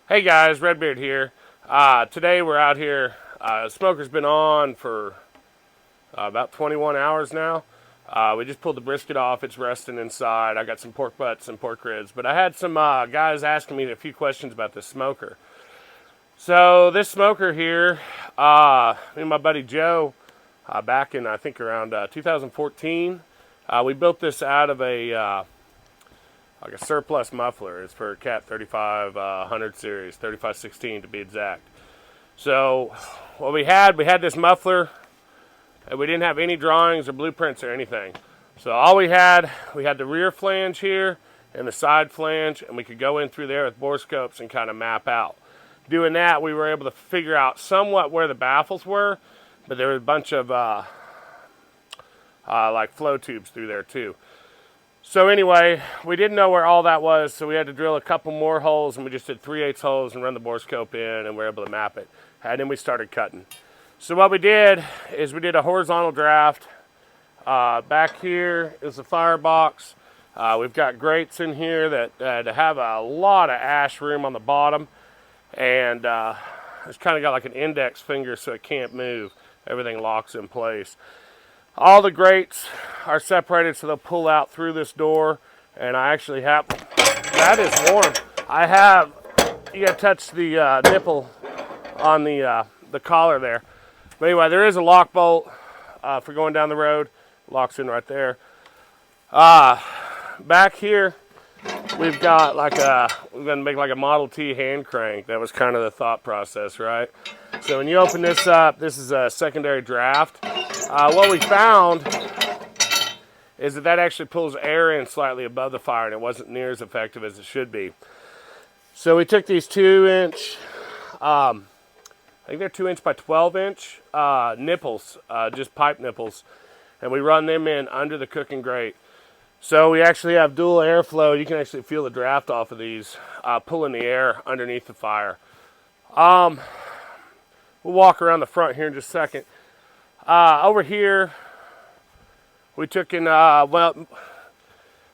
Hey guys, Redbeard here. Today we're out here. Smoker's been on for about 21 hours now. We just pulled the brisket off. It's resting inside. I got some pork butts and pork ribs. But I had some guys asking me a few questions about this smoker. So this smoker here, me and my buddy Joe, back in I think around 2014, we built this out of a like a surplus muffler. It's for Cat 3500 series, 3516 to be exact. So what we had this muffler, and we didn't have any drawings or blueprints or anything. So all we had the rear flange here and the side flange, and we could go in through there with borescopes and kind of map out. Doing that, we were able to figure out somewhat where the baffles were, but there was a bunch of like flow tubes through there too. So anyway, we didn't know where all that was, so we had to drill a couple more holes, and we just did 3/8 holes and run the borescope in, and we were able to map it. And then we started cutting. So what we did is we did a horizontal draft. Back here is the firebox. We've got grates in here that have a lot of ash room on the bottom, and it's kind of got like an index finger so it can't move. Everything locks in place. All the grates are separated so they'll pull out through this door, and I actually have, that is warm. You gotta touch the nipple on the collar there. But anyway, there is a lock bolt for going down the road. Locks in right there. Back here, we're gonna make like a Model T hand crank. That was kind of the thought process, right? So when you open this up, this is a secondary draft. What we found is that actually pulls air in slightly above the fire, and it wasn't near as effective as it should be. So we took these 2-inch, I think they're 2-inch by 12-inch nipples, just pipe nipples, and we run them in under the cooking grate. So we actually have dual airflow. You can actually feel the draft off of these, pulling the air underneath the fire. We'll walk around the front here in just a second. Over here, we took and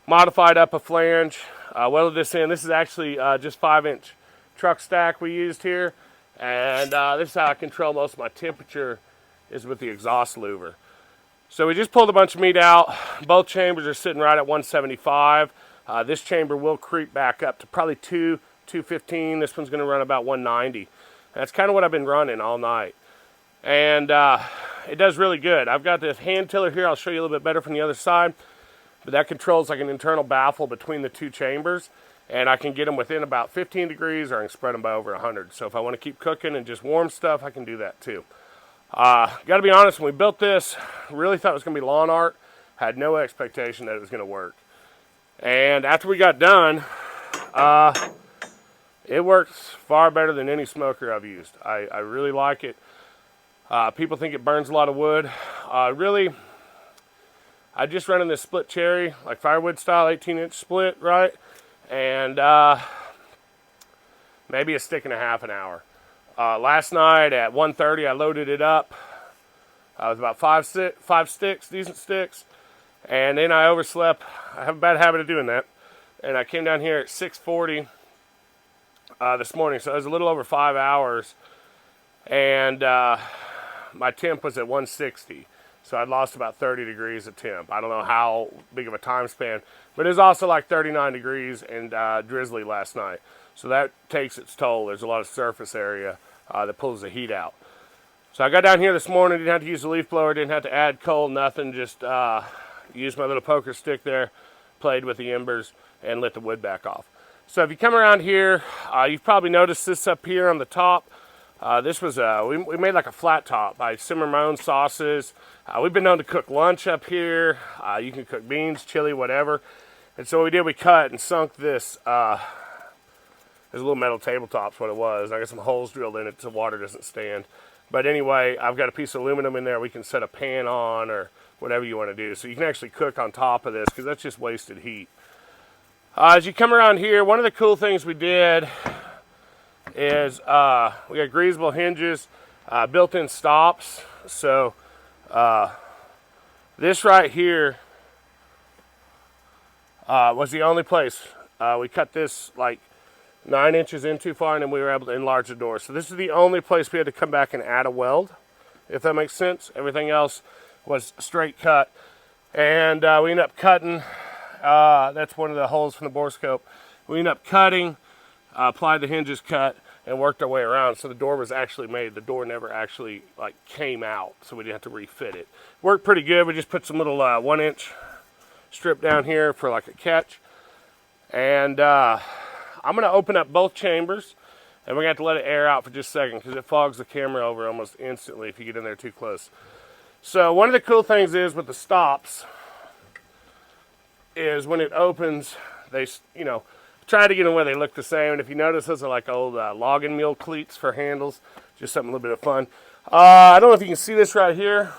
modified up a flange, welded this in. This is actually just 5-inch truck stack we used here, and this is how I control most of my temperature, is with the exhaust louver. So we just pulled a bunch of meat out. Both chambers are sitting right at 175. This chamber will creep back up to probably 215. This one's going to run about 190. That's kind of what I've been running all night. And it does really good. I've got this hand tiller here. I'll show you a little bit better from the other side. But that controls like an internal baffle between the two chambers. And I can get them within about 15 degrees, or I can spread them by over 100. So if I want to keep cooking and just warm stuff, I can do that too. Got to be honest, when we built this, really thought it was going to be lawn art. Had no expectation that it was going to work. And after we got done, it works far better than any smoker I've used. I really like it. People think it burns a lot of wood. Really, I just running this split cherry, like firewood style, 18-inch split, right? And maybe a stick and a half an hour. Last night at 1:30, I loaded it up. I was about five sticks, decent sticks. And then I overslept. I have a bad habit of doing that. And I came down here at 6:40 this morning, so it was a little over 5 hours. And my temp was at 160. So I'd lost about 30 degrees of temp. I don't know how big of a time span. But it was also like 39 degrees and drizzly last night. So that takes its toll. There's a lot of surface area that pulls the heat out. So I got down here this morning, didn't have to use the leaf blower, didn't have to add coal, nothing, just used my little poker stick there, played with the embers, and lit the wood back off. So if you come around here, you've probably noticed this up here on the top. This was, we made like a flat top. I simmer my own sauces. We've been known to cook lunch up here. You can cook beans, chili, whatever. And so what we did, we cut and sunk this, there's a little metal tabletop's what it was. I got some holes drilled in it so water doesn't stand. But anyway, I've got a piece of aluminum in there. We can set a pan on or whatever you want to do. So you can actually cook on top of this because that's just wasted heat. As you come around here, one of the cool things we did is we got greasable hinges, built-in stops. So this right here was the only place. We cut this like 9 inches in too far, and then we were able to enlarge the door. So this is the only place we had to come back and add a weld, if that makes sense. Everything else was straight cut. And we ended up cutting, that's one of the holes from the bore scope. We ended up cutting, applied the hinges cut, and worked our way around. So the door was actually made. The door never actually like came out, so we didn't have to refit it. Worked pretty good. We just put some little 1-inch strip down here for like a catch. And I'm gonna open up both chambers, and we're gonna have to let it air out for just a second because it fogs the camera over almost instantly if you get in there too close. So one of the cool things is with the stops is when it opens, they, you know, try to get them where they look the same. And if you notice, those are like old logging mule cleats for handles. Just something a little bit of fun. I don't know if you can see this right here,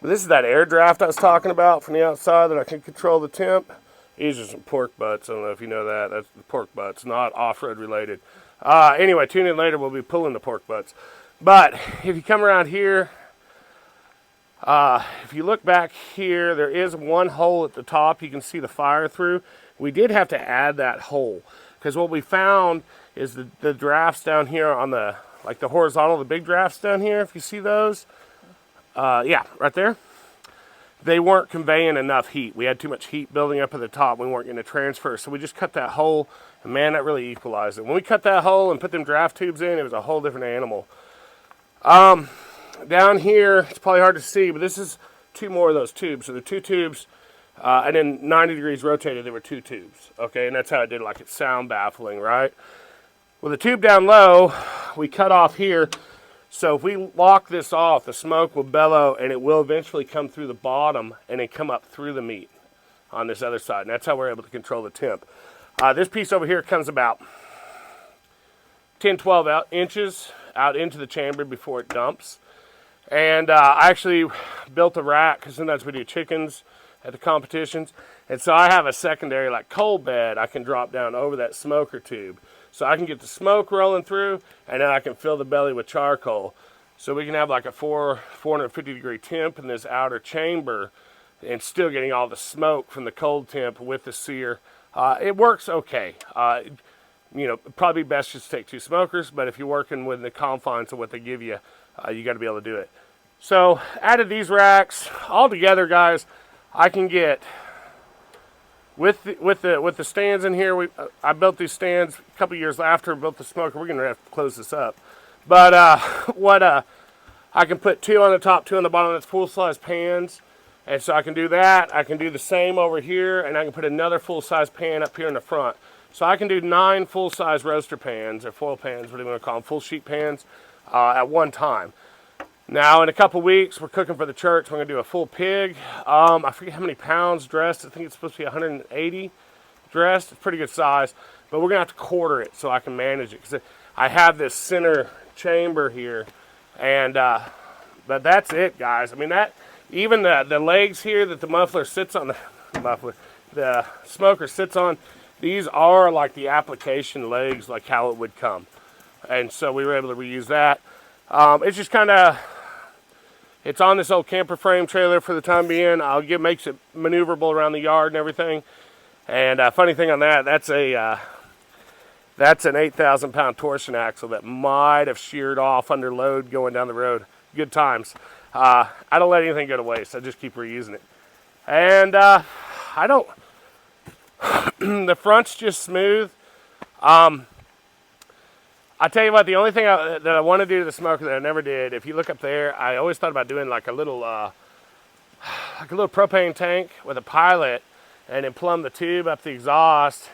but this is that air draft I was talking about from the outside that I can control the temp. These are some pork butts. I don't know if you know that. That's the pork butts, not off-road related. Anyway, tune in later. We'll be pulling the pork butts. But if you come around here, if you look back here, there is one hole at the top you can see the fire through. We did have to add that hole because what we found is the drafts down here on the, like the horizontal, the big drafts down here, if you see those, yeah, right there, they weren't conveying enough heat. We had too much heat building up at the top. We weren't going to transfer, so we just cut that hole, and man, that really equalized it. When we cut that hole and put them draft tubes in, it was a whole different animal. Down here, it's probably hard to see, but this is 2 more of those tubes. So the 2 tubes, and then 90 degrees rotated, there were 2 tubes. Okay, and that's how I did it, like it's sound baffling, right? Well, the tube down low, we cut off here. So if we lock this off, the smoke will bellow, and it will eventually come through the bottom and then come up through the meat on this other side. And that's how we're able to control the temp. This piece over here comes about 10, 12 inches out into the chamber before it dumps. And I actually built a rack, because sometimes we do chickens at the competitions. And so I have a secondary, like, coal bed I can drop down over that smoker tube. So I can get the smoke rolling through, and then I can fill the belly with charcoal. So we can have like a 450 degree temp in this outer chamber and still getting all the smoke from the cold temp with the sear. It works okay. You know, probably best just to take 2 smokers, but if you're working with the confines of what they give you, you got to be able to do it. So added these racks all together, guys. I can get with the stands in here. I built these stands a couple years after I built the smoker. We're gonna have to close this up, but I can put 2 on the top, 2 on the bottom. That's full-size pans, and so I can do that. I can do the same over here, and I can put another full-size pan up here in the front. So I can do 9 full-size roaster pans, or foil pans, whatever you want to call them, full sheet pans, at one time. Now, in a couple weeks, we're cooking for the church. We're going to do a full pig. I forget how many pounds dressed. I think it's supposed to be 180 dressed. It's pretty good size. But we're going to have to quarter it so I can manage it. Because I have this center chamber here. And, but that's it, guys. I mean, that, even the legs here that the muffler sits on, the smoker sits on, these are like the application legs, like how it would come. And so we were able to reuse that. It's just kind of, it's on this old camper frame trailer for the time being. Makes it maneuverable around the yard and everything. And funny thing on that, that's an 8,000 pound torsion axle that might have sheared off under load going down the road. Good times. I don't let anything go to waste. I just keep reusing it. And I don't, the front's just smooth. I tell you what, the only thing that I want to do to the smoker that I never did, if you look up there, I always thought about doing like a little propane tank with a pilot, and then plumb the tube up the exhaust,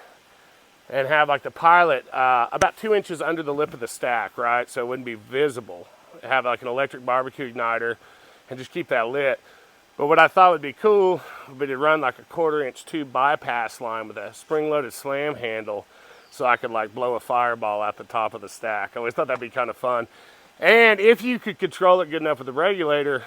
and have like the pilot about 2 inches under the lip of the stack, right? So it wouldn't be visible. Have like an electric barbecue igniter, and just keep that lit. But what I thought would be cool would be to run like a 1/4 inch tube bypass line with a spring-loaded slam handle, so I could like blow a fireball out the top of the stack. I always thought that'd be kind of fun. And if you could control it good enough with the regulator,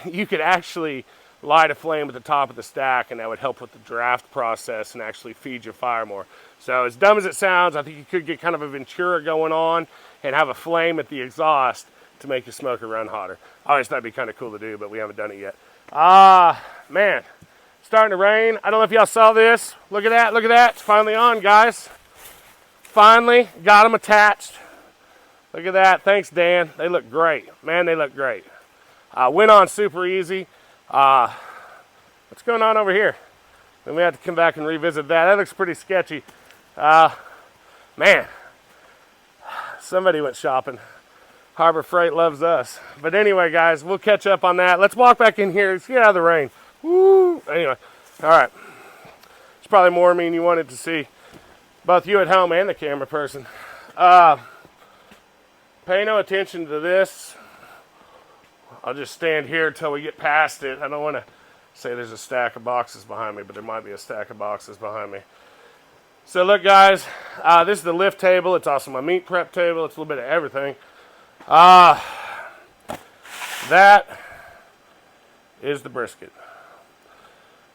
you could actually light a flame at the top of the stack, and that would help with the draft process and actually feed your fire more. So as dumb as it sounds, I think you could get kind of a Ventura going on and have a flame at the exhaust to make your smoker run hotter. I always thought it'd be kind of cool to do, but we haven't done it yet. Man. Starting to rain. I don't know if y'all saw this. Look at that. Look at that. It's finally on, guys. finally got them attached. Look at that. Thanks, Dan. They look great. Man, they look great. Went on super easy. What's going on over here? Then we have to come back and revisit that. That looks pretty sketchy. Man, somebody went shopping. Harbor Freight loves us. But anyway, guys, we'll catch up on that. Let's walk back in here. Let's get out of the rain. Woo! Anyway, all right. It's probably more of me than you wanted to see. Both you at home and the camera person. Pay no attention to this. I'll just stand here until we get past it. I don't want to say there's a stack of boxes behind me, but there might be a stack of boxes behind me. So look, guys, this is the lift table. It's also my meat prep table. It's a little bit of everything. That is the brisket.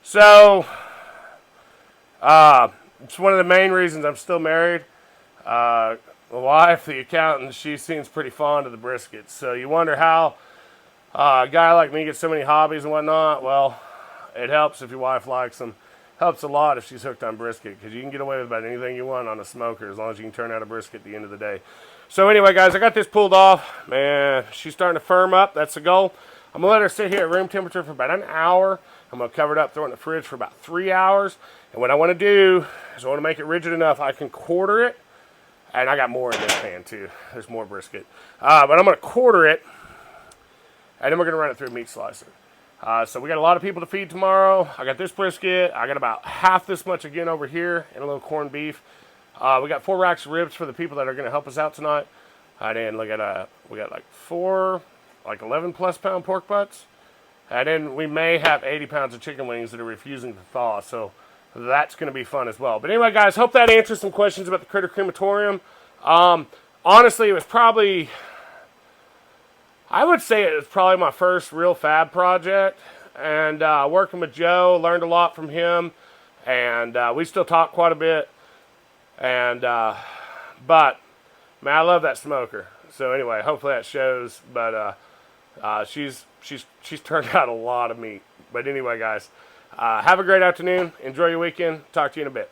So, it's one of the main reasons I'm still married. The wife, the accountant, she seems pretty fond of the brisket. So you wonder how a guy like me gets so many hobbies and whatnot. Well, it helps if your wife likes them. Helps a lot if she's hooked on brisket, because you can get away with about anything you want on a smoker as long as you can turn out a brisket at the end of the day. So anyway, guys, I got this pulled off. Man, she's starting to firm up. That's the goal. I'm going to let her sit here at room temperature for about an hour. I'm going to cover it up, throw it in the fridge for about 3 hours. And what I want to do is I want to make it rigid enough I can quarter it. And I got more in this pan, too. There's more brisket. But I'm going to quarter it, and then we're going to run it through a meat slicer. So we got a lot of people to feed tomorrow. I got this brisket. I got about half this much again over here, and a little corned beef. We got 4 racks of ribs for the people that are going to help us out tonight. And then we got like 11 plus pound pork butts. And then we may have 80 pounds of chicken wings that are refusing to thaw. So that's going to be fun as well. But anyway, guys, hope that answers some questions about the Critter Crematorium. Honestly, it was probably, I would say it was probably my first real fab project. And working with Joe, learned a lot from him. And we still talk quite a bit. And, but, man, I love that smoker. So anyway, hopefully that shows. But she's turned out a lot of meat. But anyway, guys, have a great afternoon. Enjoy your weekend. Talk to you in a bit.